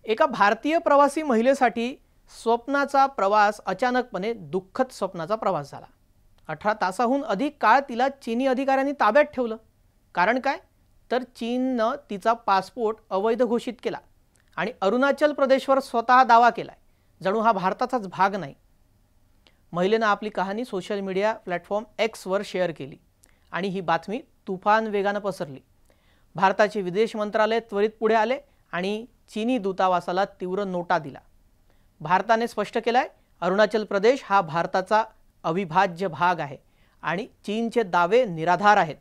एका भारतीय प्रवासी महिलेसाठी स्वप्नाचा प्रवास अचानकपणे दुःखद स्वप्नाचा प्रवास झाला। 18 तासाहून अधिक काळ तिला चीनी अधिकाऱ्यांनी ताब्यात ठेवलं। कारण काय? तर चीनने तिचा पासपोर्ट अवैध घोषित केला आणि अरुणाचल प्रदेशवर स्वतः दावा केलाय, जणू हा भारताचाच भाग नाही। महिलेने आपली कहाणी सोशल मीडिया प्लॅटफॉर्म X वर शेअर केली आणि ही बातमी तुफान वेगाने पसरली। भारताचे विदेश मंत्रालय त्वरित पुढे आले आणि चीनी दूतावासाला तीव्र नोटा दिला। भारताने स्पष्ट केलंय, अरुणाचल प्रदेश हा भारताचा अविभाज्य भाग आहे आणि चीनचे दावे निराधार आहेत।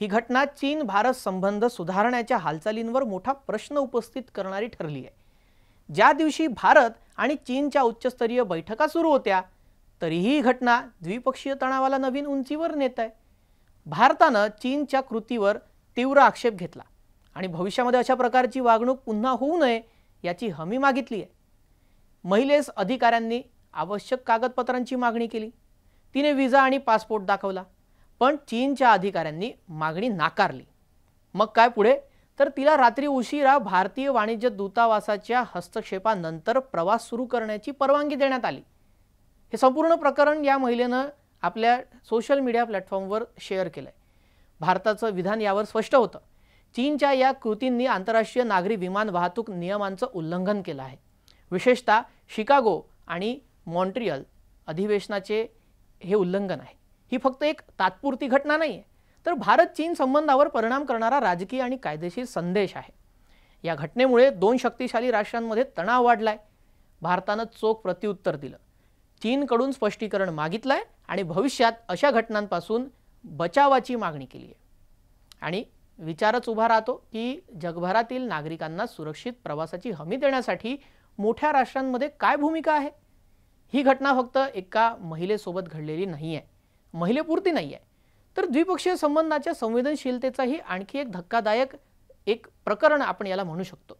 ही घटना चीन भारत संबंध सुधारण्याच्या हालचालींवर मोठा प्रश्न उपस्थित करणारी ठरली आहे। ज्या दिवशी भारत आणि चीनच्या उच्चस्तरीय बैठका सुरू होत्या, तरीही ही घटना द्विपक्षीय तणावाला नवीन उंचीवर नेत आहे। भारताने चीनच्या कृतीवर तीव्र आक्षेप घेतला आणि भविष्यामध्ये अशा प्रकारची वागणूक पुन्हा होऊ नये याची हमी मागितली आहे। महिलेस अधिकाऱ्यांनी आवश्यक कागदपत्रांची मागणी केली। तिने व्हिसा आणि पासपोर्ट दाखवला, पण चीनच्या अधिकाऱ्यांनी मागणी नाकारली। मग काय पुढे? तर तिला रात्री उशिरा भारतीय वाणिज्य दूतावासाच्या हस्तक्षेपानंतर प्रवास सुरू करण्याची परवानगी देण्यात आली। हे संपूर्ण प्रकरण या महिलेने आपल्या सोशल मीडिया प्लॅटफॉर्मवर शेअर केलंय। भारताचं विधान यावर स्पष्ट होतं। चीनच्या या कृतींनी आंतरराष्ट्रीय नागरी विमान वाहतूक नियमांचं उल्लंघन केलं आहे। विशेषतः शिकागो आणि मॉन्ट्रियल अधिवेशनाचे हे उल्लंघन आहे। ही फक्त एक तात्पुरती घटना नाही आहे, तर भारत चीन संबंधावर परिणाम करणारा राजकीय आणि कायदेशीर संदेश आहे। या घटनेमुळे दोन शक्तिशाली राष्ट्रांमध्ये तणाव वाढलाय। भारताने चोख प्रत्युत्तर दिलं, चीनकडून स्पष्टीकरण मागितलंय आणि भविष्यात अशा घटनांपासून बचावाची मागणी केली आहे। आणि विचारच उभा राहतो की जगभरातील नागरिकांना सुरक्षित प्रवासाची हमी देण्यासाठी मोठ्या राष्ट्रांमध्ये काय भूमिका आहे। ही घटना फक्त एका महिलेसोबत घडलेली नाहीये, महिलेपुरती नाहीये, तर द्विपक्षीय संबंधाच्या संवेदनशीलतेचाही आणखी एक धक्कादायक एक प्रकरण आपण याला म्हणू शकतो।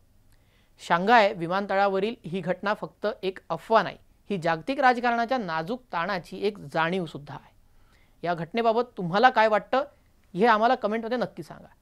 शांघाय विमानतळावरील ही घटना फक्त एक अफवा नाही, ही जागतिक राजकारणाच्या नाजूक ताणाची एक जाणीव सुद्धा आहे। या घटनेबाबत तुम्हाला काय वाटतं हे आम्हाला कमेंटमध्ये नक्की सांगा।